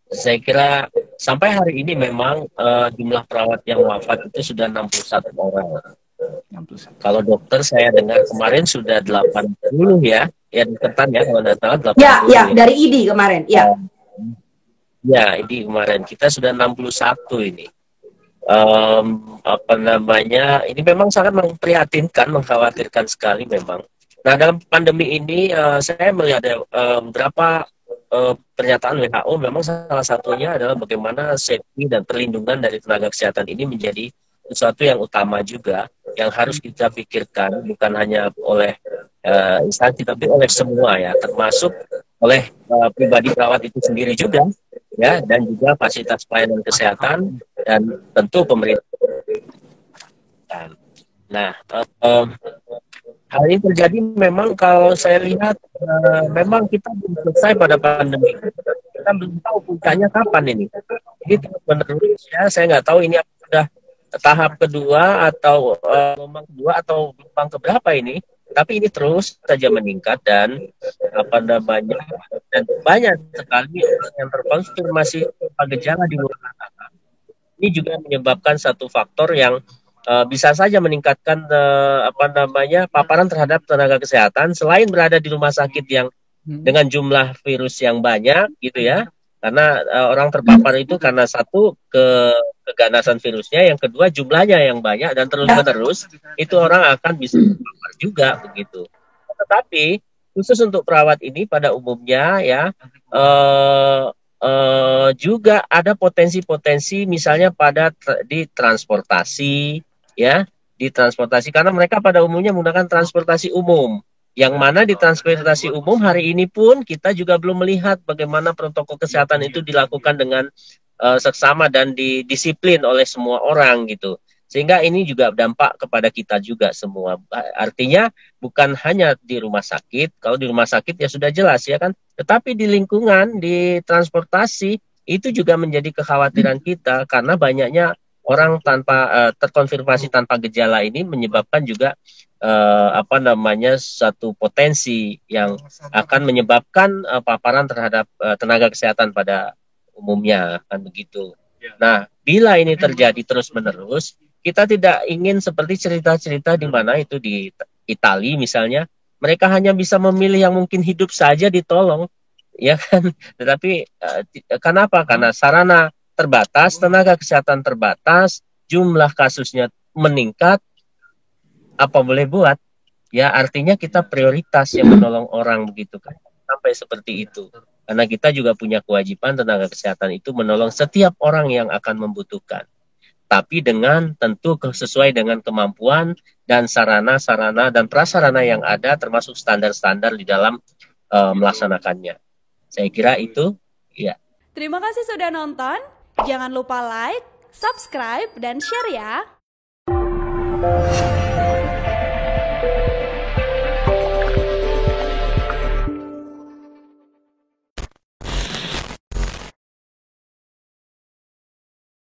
Saya kira sampai hari ini memang jumlah perawat yang wafat itu sudah 61 orang. 61. Kalau dokter saya dengar kemarin sudah 80 ya, ya deketan ya kalau tidak salah Ya, 80 ya, ya. dari ID kemarin. Ya. Ya, ini kemarin kita sudah 61 ini. Apa namanya? Ini memang sangat memprihatinkan, mengkhawatirkan sekali memang. Nah, dalam pandemi ini saya melihat ada beberapa pernyataan WHO memang salah satunya adalah bagaimana safety dan perlindungan dari tenaga kesehatan ini menjadi sesuatu yang utama juga yang harus kita pikirkan bukan hanya oleh instansi tapi oleh semua ya, termasuk oleh pribadi perawat itu sendiri juga ya, dan juga fasilitas pelayanan kesehatan dan tentu pemerintah. Nah, hal ini terjadi memang kalau saya lihat memang kita belum selesai pada pandemi. Kita belum tahu puncaknya kapan ini. Jadi terus menerus ya, saya nggak tahu ini sudah tahap kedua atau gelombang kedua atau gelombang keberapa ini. Tapi ini terus saja meningkat dan apa namanya dan banyak sekali yang terkonfirmasi gejala di luar sana. Ini juga menyebabkan satu faktor yang bisa saja meningkatkan apa namanya paparan terhadap tenaga kesehatan selain berada di rumah sakit yang dengan jumlah virus yang banyak gitu ya, karena orang terpapar itu karena satu keganasan virusnya, yang kedua jumlahnya yang banyak dan terus menerus itu orang akan bisa terpapar juga begitu. Tetapi khusus untuk perawat ini pada umumnya ya juga ada potensi-potensi misalnya di transportasi ya, di transportasi karena mereka pada umumnya menggunakan transportasi umum. Yang mana di transportasi umum hari ini pun kita juga belum melihat bagaimana protokol kesehatan itu dilakukan dengan seksama dan didisiplin oleh semua orang gitu. Sehingga ini juga dampak kepada kita juga semua. Artinya bukan hanya di rumah sakit, kalau di rumah sakit ya sudah jelas ya kan, tetapi di lingkungan, di transportasi itu juga menjadi kekhawatiran kita karena banyaknya orang tanpa terkonfirmasi tanpa gejala ini menyebabkan juga apa namanya satu potensi yang akan menyebabkan paparan terhadap tenaga kesehatan pada umumnya kan begitu. Nah, bila ini terjadi terus-menerus, kita tidak ingin seperti cerita-cerita di mana itu di Italia misalnya, mereka hanya bisa memilih yang mungkin hidup saja ditolong, ya kan? Tetapi kenapa? Karena sarana terbatas, tenaga kesehatan terbatas, jumlah kasusnya meningkat, apa boleh buat? Ya artinya kita prioritas yang menolong orang begitu kan, sampai seperti itu. Karena kita juga punya kewajiban tenaga kesehatan itu menolong setiap orang yang akan membutuhkan. Tapi dengan tentu sesuai dengan kemampuan dan sarana-sarana dan prasarana yang ada termasuk standar-standar di dalam melaksanakannya. Saya kira itu, ya. Terima kasih sudah nonton. Jangan lupa like, subscribe, dan share ya.